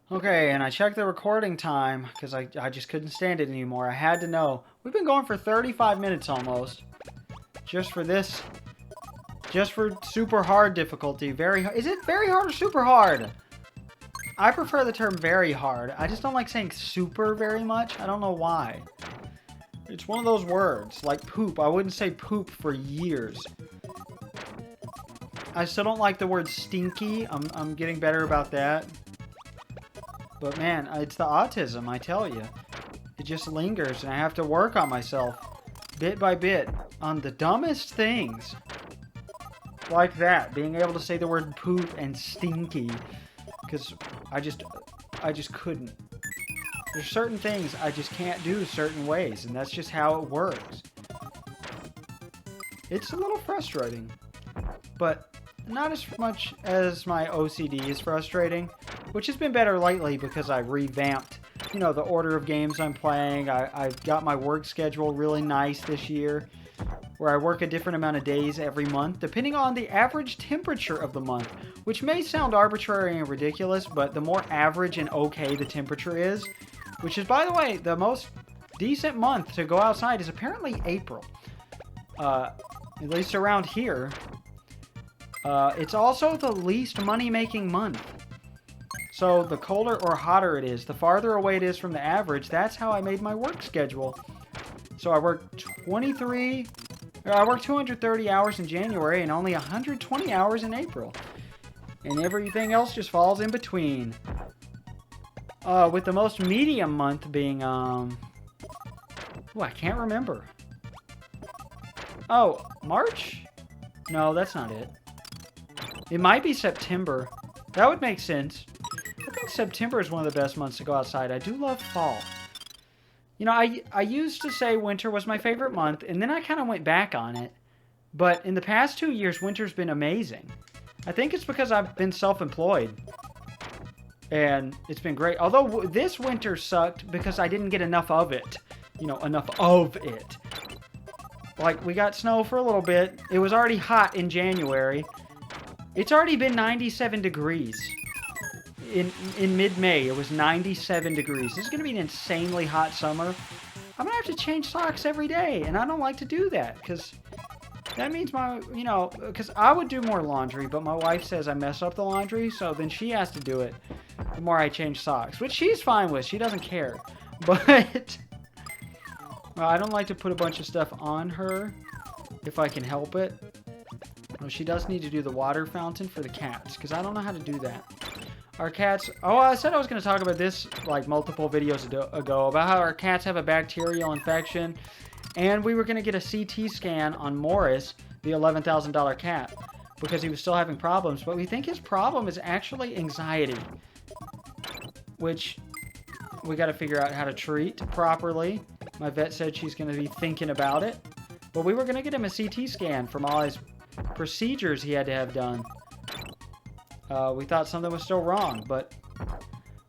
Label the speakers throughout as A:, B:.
A: Okay, and I checked the recording time because I just couldn't stand it anymore. I had to know. We've been going for 35 minutes almost. Just for this. Just for super hard difficulty. Is it very hard or super hard? I prefer the term very hard. I just don't like saying super very much. I don't know why. It's one of those words, like poop. I wouldn't say poop for years. I still don't like the word stinky. I'm getting better about that. But man, it's the autism, I tell you. It just lingers, and I have to work on myself, bit by bit, on the dumbest things. Like that, being able to say the word poop and stinky. Because I just couldn't. There's certain things I just can't do certain ways, and that's just how it works. It's a little frustrating. But not as much as my OCD is frustrating, which has been better lately because I revamped, you know, the order of games I'm playing. I've got my work schedule really nice this year, where I work a different amount of days every month, depending on the average temperature of the month, which may sound arbitrary and ridiculous, but the more average and okay the temperature is, which is, by the way, the most decent month to go outside is apparently April. At least around here. It's also the least money-making month. So the colder or hotter it is, the farther away it is from the average, that's how I made my work schedule. So I worked 230 hours in January and only 120 hours in April. And everything else just falls in between. With the most medium month being, I can't remember. Oh, March? No, that's not it. It might be September. That would make sense. I think September is one of the best months to go outside. I do love fall. You know, I used to say winter was my favorite month, and then I kind of went back on it. But in the past 2 years, winter's been amazing. I think it's because I've been self-employed. And it's been great. Although this winter sucked because I didn't get enough of it. You know, enough of it. Like, we got snow for a little bit. It was already hot in January. It's already been 97 degrees. In mid-May, it was 97 degrees. This is going to be an insanely hot summer. I'm going to have to change socks every day, and I don't like to do that, because that means because I would do more laundry, but my wife says I mess up the laundry, so then she has to do it the more I change socks, which she's fine with. She doesn't care. But well, I don't like to put a bunch of stuff on her if I can help it. Well, she does need to do the water fountain for the cats, because I don't know how to do that. Our cats... Oh, I said I was going to talk about this, like, multiple videos ago, about how our cats have a bacterial infection, and we were going to get a CT scan on Morris, the $11,000 cat, because he was still having problems, but we think his problem is actually anxiety, which we got to figure out how to treat properly. My vet said she's going to be thinking about it, but we were going to get him a CT scan from all his procedures he had to have done. We thought something was still wrong, but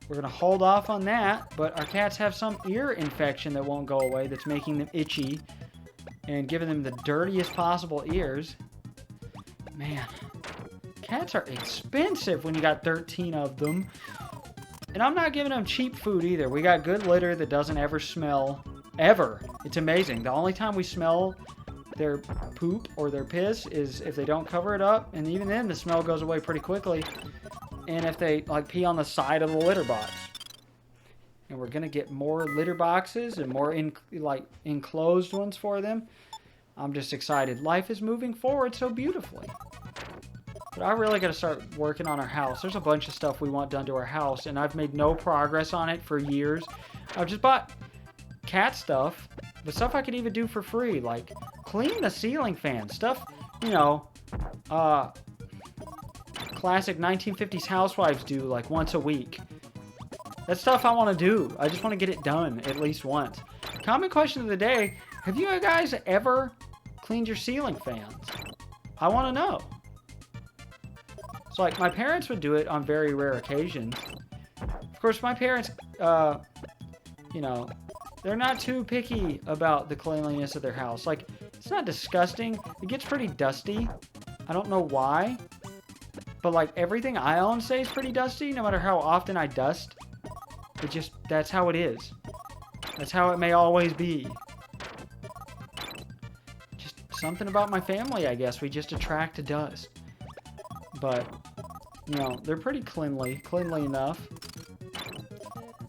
A: we're going to hold off on that. But our cats have some ear infection that won't go away that's making them itchy and giving them the dirtiest possible ears. Man, cats are expensive when you got 13 of them. And I'm not giving them cheap food either. We got good litter that doesn't ever smell. Ever. It's amazing. The only time we smell their poop or their piss is if they don't cover it up, and even then the smell goes away pretty quickly, and if they like pee on the side of the litter box. And we're gonna get more litter boxes and more enclosed ones for them. I'm just excited. Life is moving forward so beautifully. But I really gotta start working on our house. There's a bunch of stuff we want done to our house, and I've made no progress on it for years. I've just bought cat stuff, but stuff I could even do for free, like clean the ceiling fan. Stuff, you know, classic 1950s housewives do like once a week. That's stuff I want to do. I just want to get it done at least once. Common question of the day, have you guys ever cleaned your ceiling fans? I want to know. So like my parents would do it on very rare occasions. Of course, my parents, you know, they're not too picky about the cleanliness of their house. Like, it's not disgusting. It gets pretty dusty. I don't know why. But, like, everything I own stays pretty dusty, no matter how often I dust That's how it is. That's how it may always be. Just something about my family, I guess. We just attract to dust. But, you know, they're pretty cleanly enough.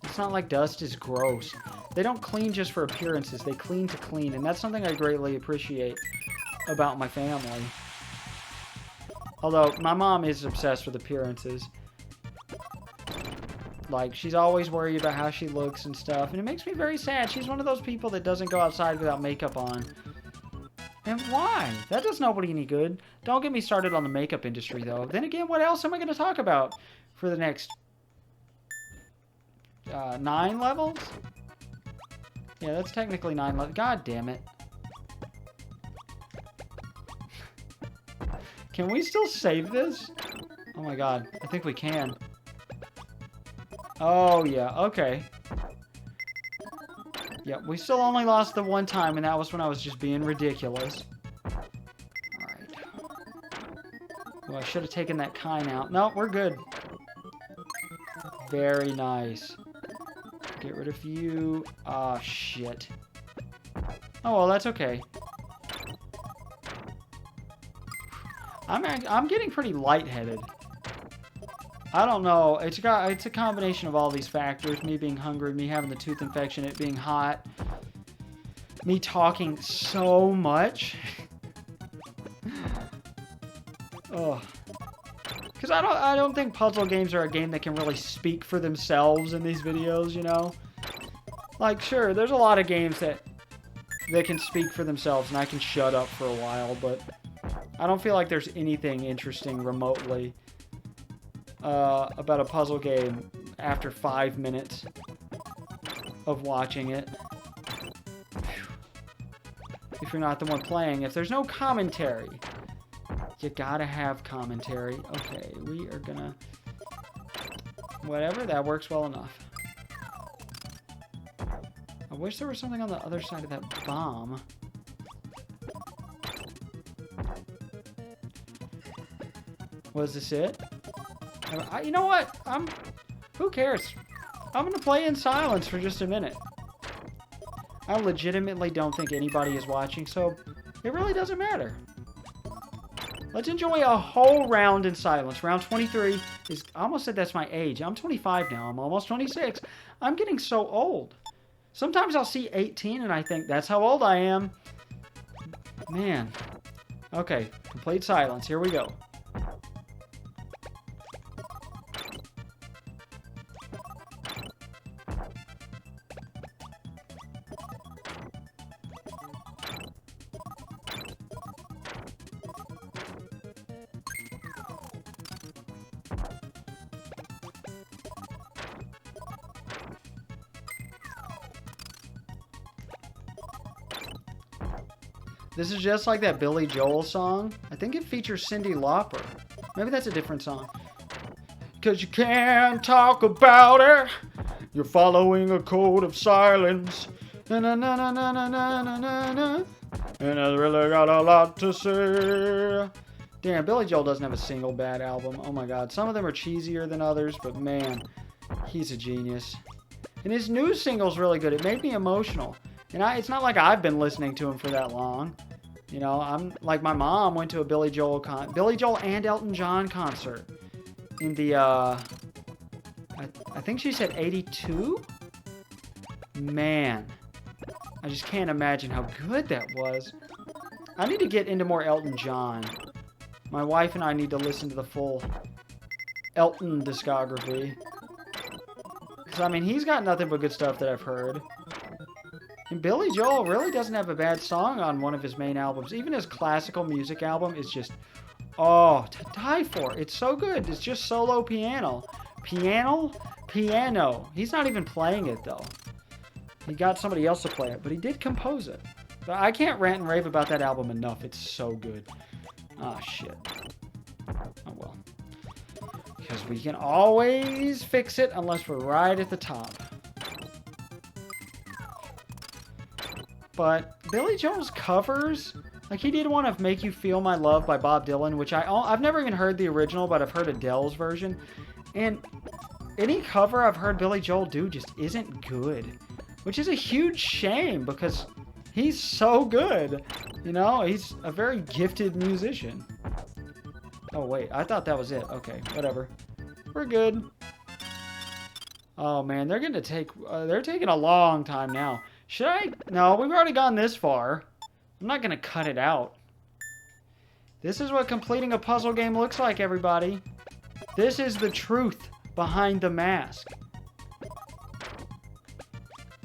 A: It's not like dust is gross. They don't clean just for appearances. They clean to clean, and that's something I greatly appreciate about my family. Although, my mom is obsessed with appearances. Like, she's always worried about how she looks and stuff, and it makes me very sad. She's one of those people that doesn't go outside without makeup on. And why? That does nobody any good. Don't get me started on the makeup industry, though. Then again, what else am I going to talk about for the next 9 levels? Yeah, that's technically 9 levels. God damn it. Can we still save this? Oh my god. I think we can. Oh, yeah. Okay. Yeah, we still only lost the one time, and that was when I was just being ridiculous. Alright. Well, I should have taken that Kine out. No, we're good. Very nice. Get rid of you. Ah, shit. Oh, well, that's okay. I'm getting pretty lightheaded. I don't know. It's a combination of all these factors. Me being hungry, me having the tooth infection, it being hot, me talking so much. Oh. Because I don't think puzzle games are a game that can really speak for themselves in these videos, you know? Like, sure, there's a lot of games that can speak for themselves, and I can shut up for a while, but I don't feel like there's anything interesting remotely about a puzzle game after 5 minutes of watching it. If you're not the one playing, if there's no commentary, you gotta have commentary. Okay, we are gonna... Whatever, that works well enough. I wish there was something on the other side of that bomb. Was this it? You know what? Who cares? I'm gonna play in silence for just a minute. I legitimately don't think anybody is watching, so it really doesn't matter. Let's enjoy a whole round in silence. Round 23 is... I almost said that's my age. I'm 25 now. I'm almost 26. I'm getting so old. Sometimes I'll see 18 and I think, that's how old I am. Man. Okay. Complete silence. Here we go. This is just like that Billy Joel song. I think it features Cyndi Lauper. Maybe that's a different song. 'Cause you can't talk about it. You're following a code of silence. Na na na na na na na na na. And I really got a lot to say. Damn, Billy Joel doesn't have a single bad album. Oh my god. Some of them are cheesier than others, but man, he's a genius. And his new single's really good. It made me emotional. And it's not like I've been listening to him for that long. You know, I'm like, my mom went to a Billy Joel and Elton John concert in the, I think she said 82? Man, I just can't imagine how good that was. I need to get into more Elton John. My wife and I need to listen to the full Elton discography. Because, I mean, he's got nothing but good stuff that I've heard. And Billy Joel really doesn't have a bad song on one of his main albums. Even his classical music album is just, oh, to die for. It's so good. It's just solo piano. Piano. He's not even playing it, though. He got somebody else to play it, but he did compose it. But I can't rant and rave about that album enough. It's so good. Ah, shit. Oh, well. Because we can always fix it unless we're right at the top. But Billy Joel's covers, like he did one of Make You Feel My Love by Bob Dylan, which I've never even heard the original, but I've heard Adele's version. And any cover I've heard Billy Joel do just isn't good. Which is a huge shame because he's so good. You know, he's a very gifted musician. Oh, wait. I thought that was it. Okay, whatever. We're good. Oh, man. They're going to take... they're taking a long time now. Should I... No, we've already gone this far. I'm not going to cut it out. This is what completing a puzzle game looks like, everybody. This is the truth behind the mask.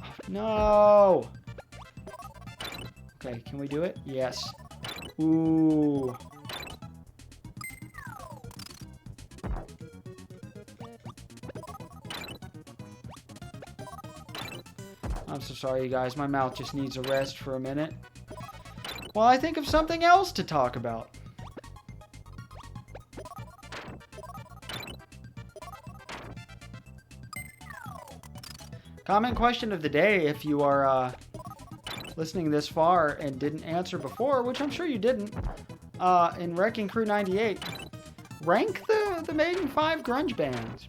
A: Oh, no! Okay, can we do it? Yes. Ooh. I'm so sorry, you guys. My mouth just needs a rest for a minute. Well, I think of something else to talk about. Comment question of the day, if you are listening this far and didn't answer before, which I'm sure you didn't, in Wrecking Crew 98, rank the main 5 grunge bands.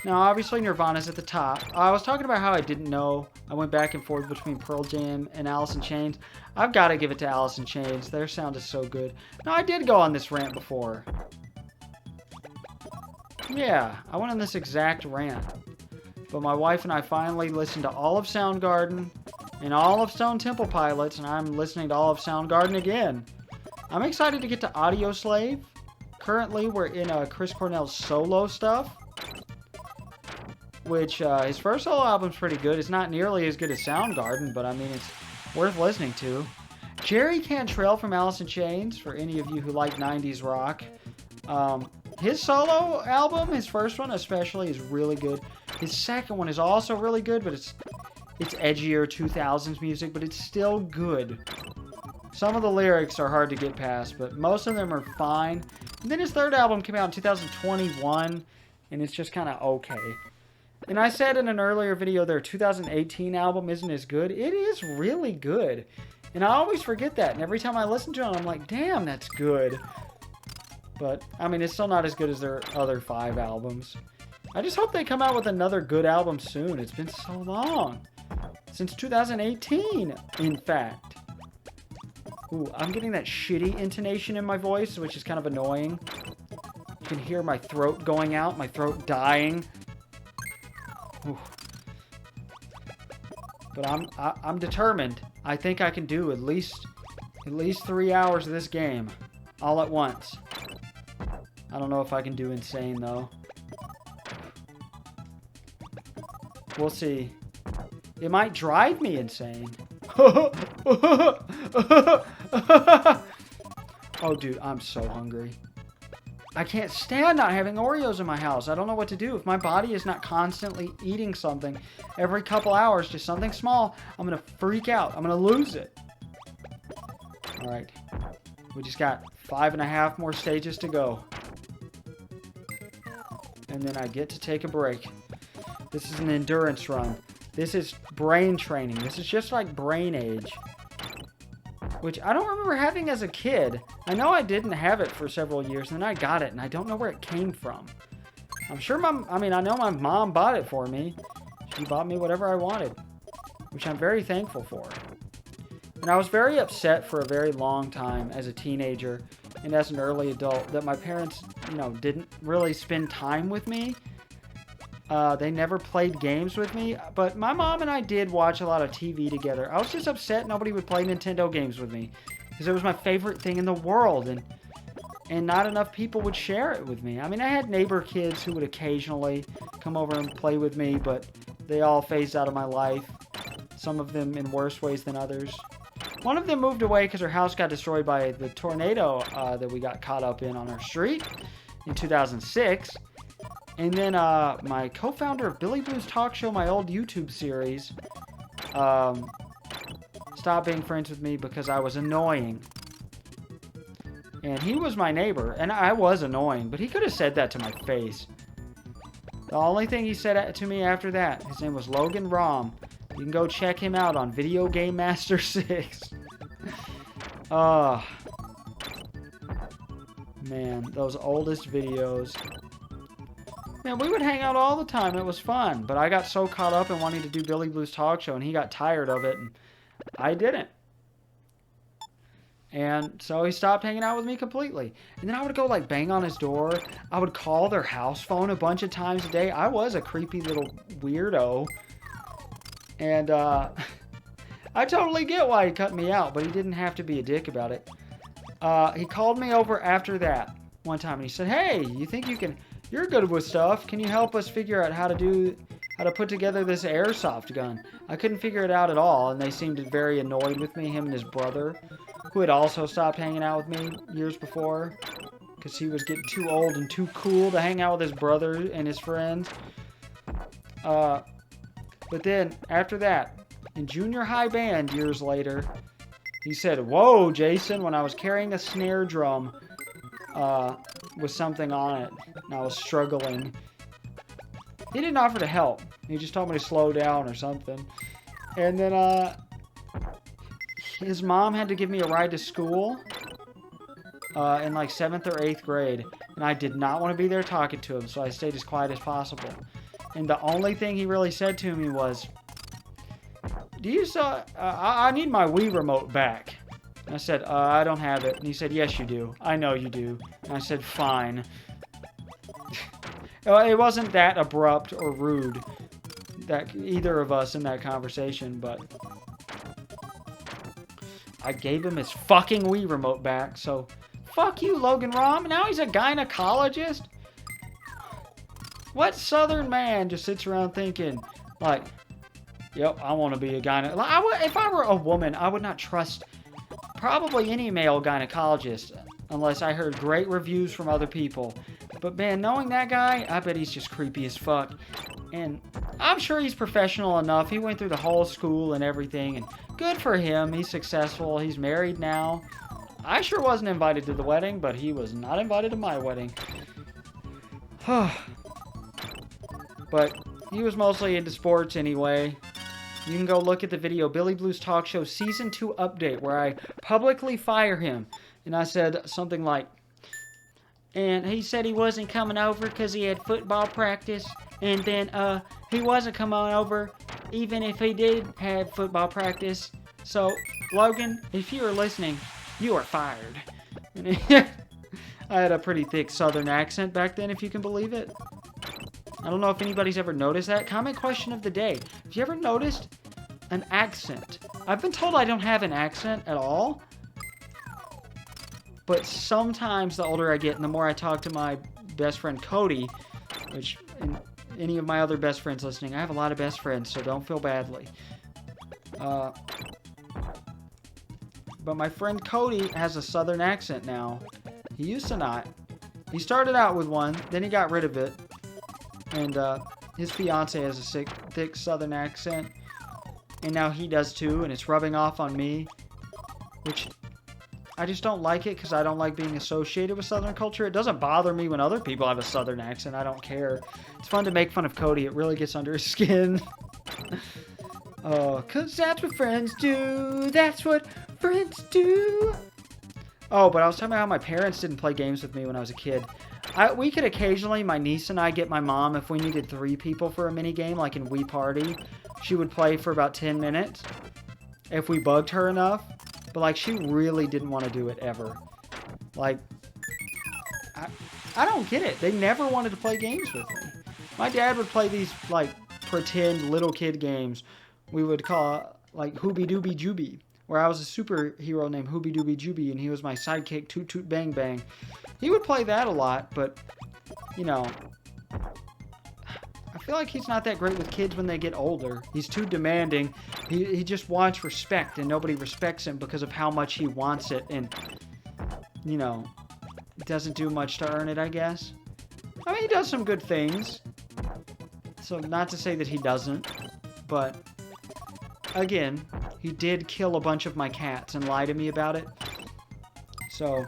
A: Now, obviously, Nirvana's at the top. I was talking about how I didn't know. I went back and forth between Pearl Jam and Alice in Chains. I've got to give it to Alice in Chains. Their sound is so good. Now, I did go on this rant before. Yeah, I went on this exact rant. But my wife and I finally listened to all of Soundgarden and all of Stone Temple Pilots, and I'm listening to all of Soundgarden again. I'm excited to get to Audio Slave. Currently, we're in Chris Cornell's solo stuff, which his first solo album's pretty good. It's not nearly as good as Soundgarden, but I mean, it's worth listening to. Jerry Cantrell from Alice in Chains, for any of you who like 90s rock. His solo album, his first one especially, is really good. His second one is also really good, but it's edgier 2000s music, but it's still good. Some of the lyrics are hard to get past, but most of them are fine. And then his third album came out in 2021, and it's just kind of okay. And I said in an earlier video their 2018 album isn't as good. It is really good. And I always forget that, and every time I listen to it, I'm like, damn, that's good. But, I mean, it's still not as good as their other 5 albums. I just hope they come out with another good album soon. It's been so long. Since 2018, in fact. Ooh, I'm getting that shitty intonation in my voice, which is kind of annoying. You can hear my throat going out, my throat dying. Ooh. But I'm determined. I think I can do at least 3 hours of this game all at once. I don't know if I can do insane, though. We'll see. It might drive me insane. Oh, dude, I'm so hungry. I can't stand not having Oreos in my house. I don't know what to do. If my body is not constantly eating something every couple hours, just something small, I'm going to freak out. I'm going to lose it. All right. We just got 5.5 more stages to go. And then I get to take a break. This is an endurance run. This is brain training. This is just like Brain Age, which I don't remember having as a kid. I know I didn't have it for several years, and then I got it, and I don't know where it came from. I'm sure I know my mom bought it for me. She bought me whatever I wanted, which I'm very thankful for. And I was very upset for a very long time as a teenager and as an early adult that my parents, didn't really spend time with me. They never played games with me, but my mom and I did watch a lot of TV together. I was just upset nobody would play Nintendo games with me because it was my favorite thing in the world, and not enough people would share it with me. I mean, I had neighbor kids who would occasionally come over and play with me, but they all phased out of my life, some of them in worse ways than others. One of them moved away because her house got destroyed by the tornado that we got caught up in on our street in 2006. And then my co-founder of Billy Blue's Talk Show, my old YouTube series, stopped being friends with me because I was annoying. And he was my neighbor, and I was annoying, but he could have said that to my face. The only thing he said to me after that, his name was Logan Rom. You can go check him out on Video Game Master 6. Man, those oldest videos. Man, we would hang out all the time. It was fun. But I got so caught up in wanting to do Billy Blue's talk show, and he got tired of it, and I didn't. And so he stopped hanging out with me completely. And then I would go like bang on his door. I would call their house phone a bunch of times a day. I was a creepy little weirdo. And I totally get why he cut me out, but he didn't have to be a dick about it. He called me over after that one time and he said, "Hey, you think you're good with stuff. Can you help us figure out how to put together this airsoft gun?" I couldn't figure it out at all, and they seemed very annoyed with me, him and his brother, who had also stopped hanging out with me years before, because he was getting too old and too cool to hang out with his brother and his friends. But then, after that, in junior high band years later, he said, "Whoa, Jason," when I was carrying a snare drum with something on it, and I was struggling. He didn't offer to help. He just told me to slow down or something. And then, his mom had to give me a ride to school in like 7th or 8th grade. And I did not want to be there talking to him, so I stayed as quiet as possible. And the only thing he really said to me was, I need my Wii remote back." And I said, "I don't have it." And he said, "Yes, you do. I know you do." And I said, "Fine." It wasn't that abrupt or rude, that either of us in that conversation, but I gave him his fucking Wii remote back, so fuck you, Logan Rom. Now he's a gynecologist? What southern man just sits around thinking, like, "Yep, I want to be a gynecologist." If I were a woman, I would not trust probably any male gynecologist unless I heard great reviews from other people. But man, knowing that guy, I bet he's just creepy as fuck. And I'm sure he's professional enough. He went through the whole school and everything, and good for him. He's successful. He's married now. I sure wasn't invited to the wedding, but he was not invited to my wedding. But he was mostly into sports anyway. You can go look at the video, Billy Blue's Talk Show Season 2 Update, where I publicly fire him. And I said something like, and he said he wasn't coming over because he had football practice. And then he wasn't coming over even if he did have football practice. So, Logan, if you are listening, you are fired. I had a pretty thick southern accent back then, if you can believe it. I don't know if anybody's ever noticed that. Comment question of the day. Have you ever noticed an accent? I've been told I don't have an accent at all. But sometimes the older I get and the more I talk to my best friend Cody, which, and any of my other best friends listening, I have a lot of best friends, so don't feel badly. But my friend Cody has a southern accent now. He used to not. He started out with one, then he got rid of it. And his fiance has a thick southern accent. And now he does too, and it's rubbing off on me. Which, I just don't like it because I don't like being associated with southern culture. It doesn't bother me when other people have a southern accent. I don't care. It's fun to make fun of Cody. It really gets under his skin. Oh, because that's what friends do. That's what friends do. Oh, but I was talking about how my parents didn't play games with me when I was a kid. We could occasionally, my niece and I, get my mom, if we needed 3 people for a mini game, like in Wii Party, she would play for about 10 minutes if we bugged her enough. But, like, she really didn't want to do it ever. Like, I don't get it. They never wanted to play games with me. My dad would play these, like, pretend little kid games. We would call, like, Hoobie Dooby Jooby, where I was a superhero named Hoobie Dooby Jooby, and he was my sidekick, Toot Toot Bang Bang. He would play that a lot, but, you know, I feel like he's not that great with kids when they get older. He's too demanding. He just wants respect, and nobody respects him because of how much he wants it, and, you know, doesn't do much to earn it, I guess. I mean, he does some good things, so not to say that he doesn't, but, again, he did kill a bunch of my cats and lie to me about it, so,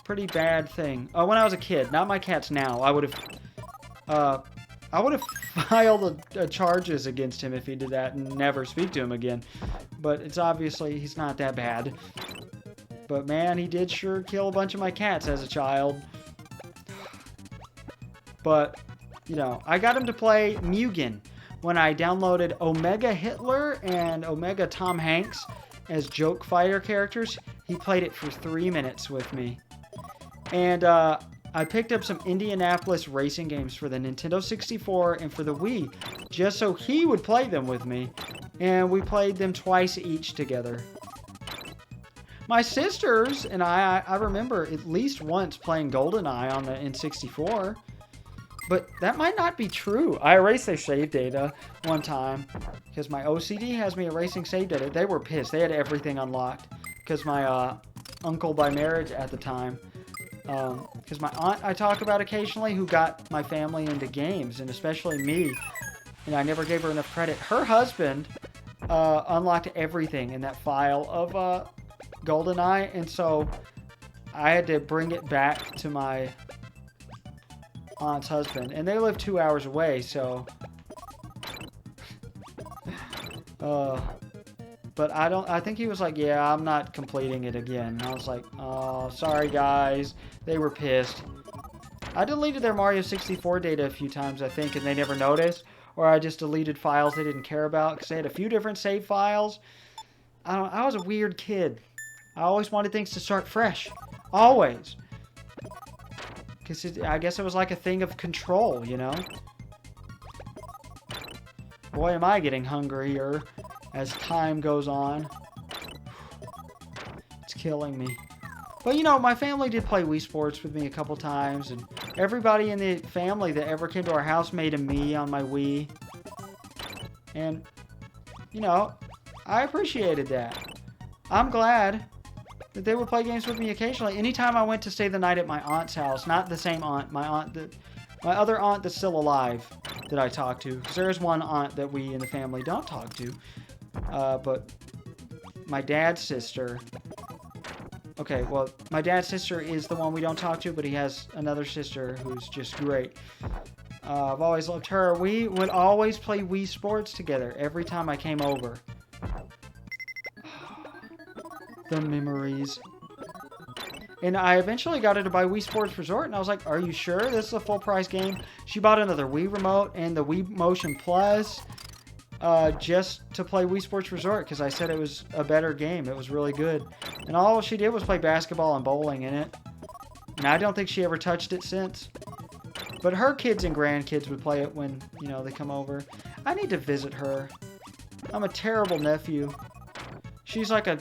A: pretty bad thing. Oh, when I was a kid, not my cats now, I would have filed charges against him if he did that and never speak to him again. But it's obviously, he's not that bad. But man, he did sure kill a bunch of my cats as a child. But you know, I got him to play Mugen when I downloaded Omega Hitler and Omega Tom Hanks as joke fighter characters. He played it for 3 minutes with me. And I picked up some Indianapolis racing games for the Nintendo 64 and for the Wii, just so he would play them with me. And we played them twice each together. My sisters and I remember at least once playing GoldenEye on the N64. But that might not be true. I erased their save data one time because my OCD has me erasing save data. They were pissed. They had everything unlocked because my uncle by marriage at the time, because my aunt I talk about occasionally, who got my family into games, and especially me, and I never gave her enough credit. Her husband unlocked everything in that file of GoldenEye, and so I had to bring it back to my aunt's husband, and they live 2 hours away, so but I think he was like, yeah, I'm not completing it again. And I was like, oh, sorry guys. They were pissed. I deleted their Mario 64 data a few times, I think, and they never noticed, or I just deleted files they didn't care about because they had a few different save files. I was a weird kid. I always wanted things to start fresh. Always. Because I guess it was like a thing of control, you know? Boy, am I getting hungrier as time goes on. It's killing me. But, you know, my family did play Wii Sports with me a couple times. And everybody in the family that ever came to our house made a me on my Wii. And, you know, I appreciated that. I'm glad that they would play games with me occasionally. Anytime I went to stay the night at my aunt's house, not the same aunt, my other aunt that's still alive that I talk to, because there is one aunt that we in the family don't talk to, but my dad's sister, okay, well, my dad's sister is the one we don't talk to, but he has another sister who's just great. I've always loved her. We would always play Wii Sports together every time I came over. The memories. And I eventually got her to buy Wii Sports Resort, and I was like, are you sure this is a full price game? She bought another Wii Remote and the Wii Motion Plus just to play Wii Sports Resort because I said it was a better game. It was really good. And all she did was play basketball and bowling in it. And I don't think she ever touched it since. But her kids and grandkids would play it when, you know, they come over. I need to visit her. I'm a terrible nephew. She's like a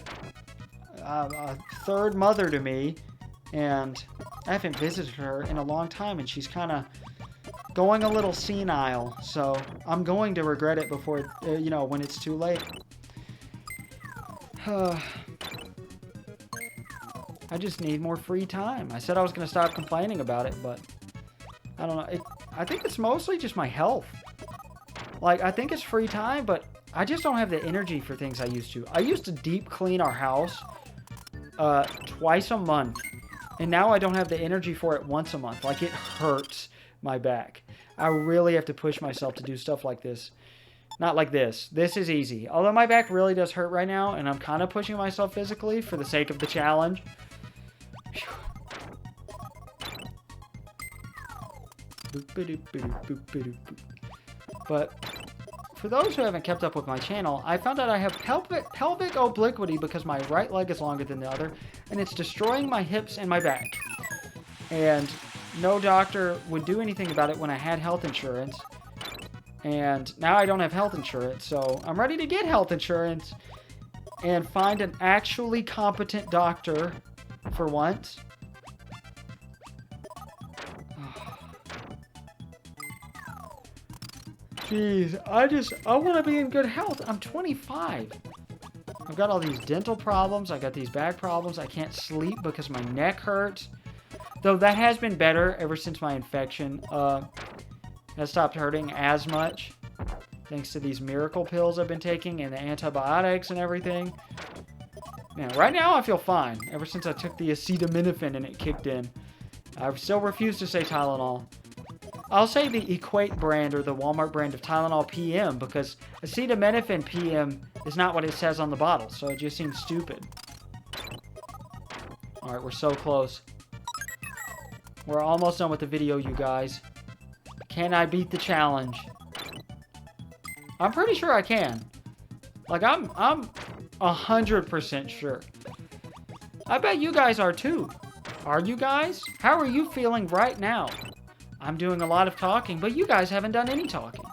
A: third mother to me, and I haven't visited her in a long time, and she's kind of going a little senile, so I'm going to regret it before, you know, when it's too late. I just need more free time. I said I was going to stop complaining about it, but I don't know. I think it's mostly just my health. Like, I think it's free time, but I just don't have the energy for things I used to. I used to deep clean our house twice a month, and now I don't have the energy for it once a month. Like, it hurts my back. I really have to push myself to do stuff like this. Not like this. This is easy. Although my back really does hurt right now, and I'm kind of pushing myself physically for the sake of the challenge. But for those who haven't kept up with my channel, I found out I have pelvic obliquity because my right leg is longer than the other, and it's destroying my hips and my back. And no doctor would do anything about it when I had health insurance. And now I don't have health insurance, so I'm ready to get health insurance and find an actually competent doctor for once. Jeez, I want to be in good health. I'm 25. I've got all these dental problems. I got these back problems. I can't sleep because my neck hurts. Though that has been better ever since my infection has stopped hurting as much. Thanks to these miracle pills I've been taking and the antibiotics and everything. Man, right now I feel fine. Ever since I took the acetaminophen and it kicked in. I still refuse to say Tylenol. I'll say the Equate brand or the Walmart brand of Tylenol PM because acetaminophen PM is not what it says on the bottle, so it just seems stupid. Alright, we're so close. We're almost done with the video, you guys. Can I beat the challenge? I'm pretty sure I can. Like, I'm 100% sure. I bet you guys are too. Are you guys? How are you feeling right now? I'm doing a lot of talking, but you guys haven't done any talking.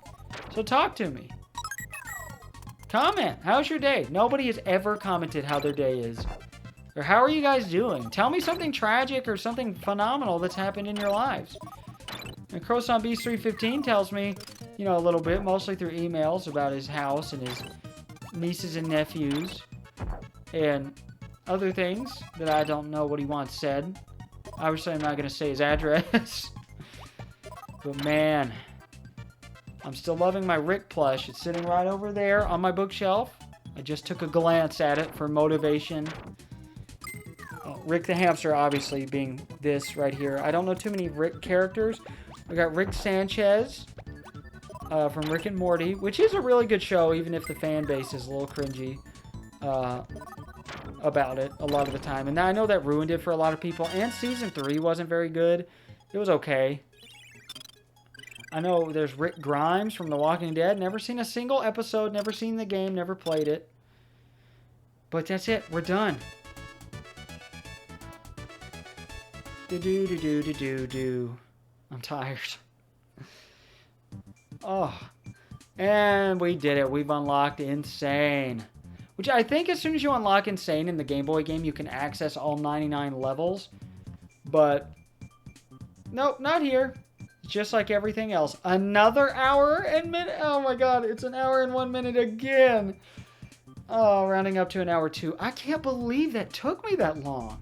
A: So talk to me. Comment. How's your day? Nobody has ever commented how their day is. Or how are you guys doing? Tell me something tragic or something phenomenal that's happened in your lives. And Croissant Beast 315 tells me, you know, a little bit, mostly through emails about his house and his nieces and nephews. And other things that I don't know what he wants said. Obviously, I'm not going to say his address. But man, I'm still loving my Rick plush. It's sitting right over there on my bookshelf. I just took a glance at it for motivation. Oh, Rick the hamster, obviously, being this right here. I don't know too many Rick characters. We got Rick Sanchez from Rick and Morty, which is a really good show, even if the fan base is a little cringy about it a lot of the time. And I know that ruined it for a lot of people. And season 3 wasn't very good. It was okay. I know there's Rick Grimes from The Walking Dead. Never seen a single episode, never seen the game, never played it. But that's it. We're done. Do-do-do-do-do-do-do. I'm tired. Oh. And we did it. We've unlocked Insane. Which I think as soon as you unlock Insane in the Game Boy game, you can access all 99 levels. But, nope, not here. Just like everything else. Another hour and minute. Oh my god, it's an hour and 1 minute again. Oh, rounding up to an hour 2. I can't believe that took me that long.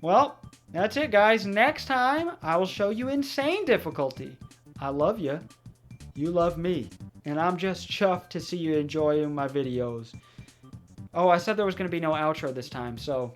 A: Well, that's it, guys. Next time, I will show you Insane difficulty. I love you. You love me. And I'm just chuffed to see you enjoying my videos. Oh, I said there was going to be no outro this time, so